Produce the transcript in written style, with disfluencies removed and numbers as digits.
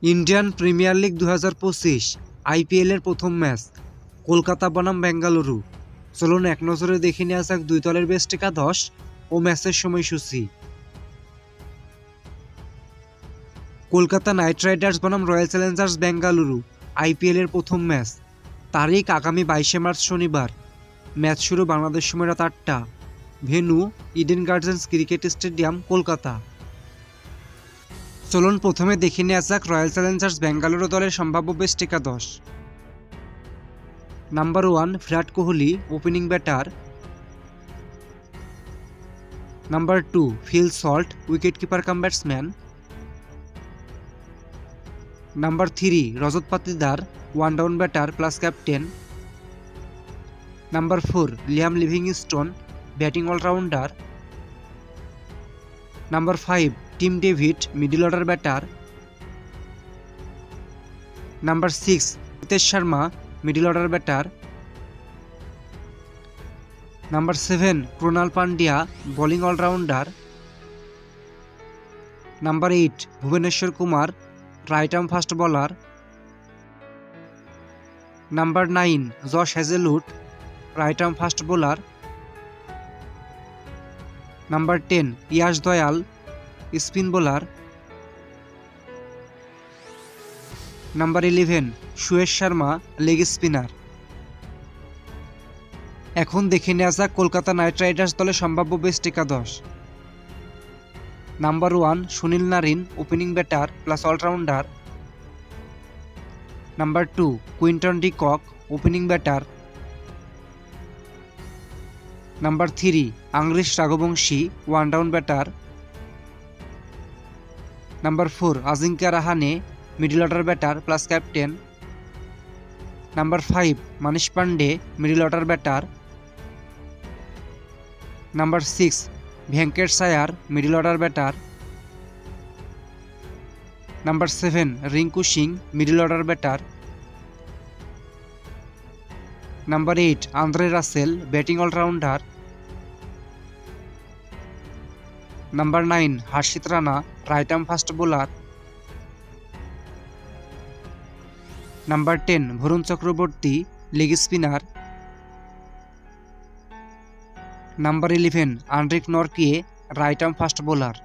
Indian premier league 2025 আইপিএলের প্রথম match Kolkata বনাম বেঙ্গালুরু। চলুন এক নজরে দেখে নেওয়া যাক দুই দলের বেস্ট একাদশ ও ম্যাচের সময়সূচি। কলকাতা নাইট রাইডার্স বনাম রয়্যাল চ্যালেঞ্জার্স বেঙ্গালুরু আইপিএলের প্রথম ম্যাচ। তারিখ আগামী 22 মার্চ শনিবার। ম্যাচ শুরু বাংলাদেশ সময় রাত 8টা। Venue Eden Gardens cricket stadium, Kolkata. চলুন প্রথমে দেখে নেওয়া যাক রয়্যাল চ্যালেঞ্জার্স বেঙ্গালুরু দলের সম্ভাব্য বেস্ট একাদশ। Number 1 Virat Kohli, opening batter. Number 2 Phil Salt, wicket keeper cum batsman. Number 3 Rajat Patidar, one down batter plus captain. Number 4 Liam Livingstone, batting allrounder. Number 5 Tim David, middle order batter. Number 6 Hitesh Sharma, middle order batter. Number 7 Krunal Pandya, bowling allrounder. Number 8 Bhuvneshwar Kumar, right arm fast bowler. Number 9 Josh Hazlewood, right arm fast bowler. Number 10 Yash Dayal, spin bowler. Number 11 Suyash Sharma, leg spinner. এখন দেখে নেওয়া যাক Kolkata night Riders দলের সম্ভাব্য best একাদশ। Number 1 Sunil Narine, opening batter plus allrounder. Number 2 Quinton de Kock, opening batter. Number 3 Angkrish Raghuvanshi, one down batter. Number 4 Ajinkya Rahane, middle order batter plus captain. Number 5 Manish Pandey, middle order batter. Number 6 Venkatesh Iyer, middle order batter. Number 7 Rinku Singh, middle order batter. Number 8 Andre Russell, batting allrounder. Number 9 Harshit Rana, right arm fast bowler. Number 10 Varun Chakravarthy, leg spinner. Number 11 Anrich Nortje, right arm fast bowler.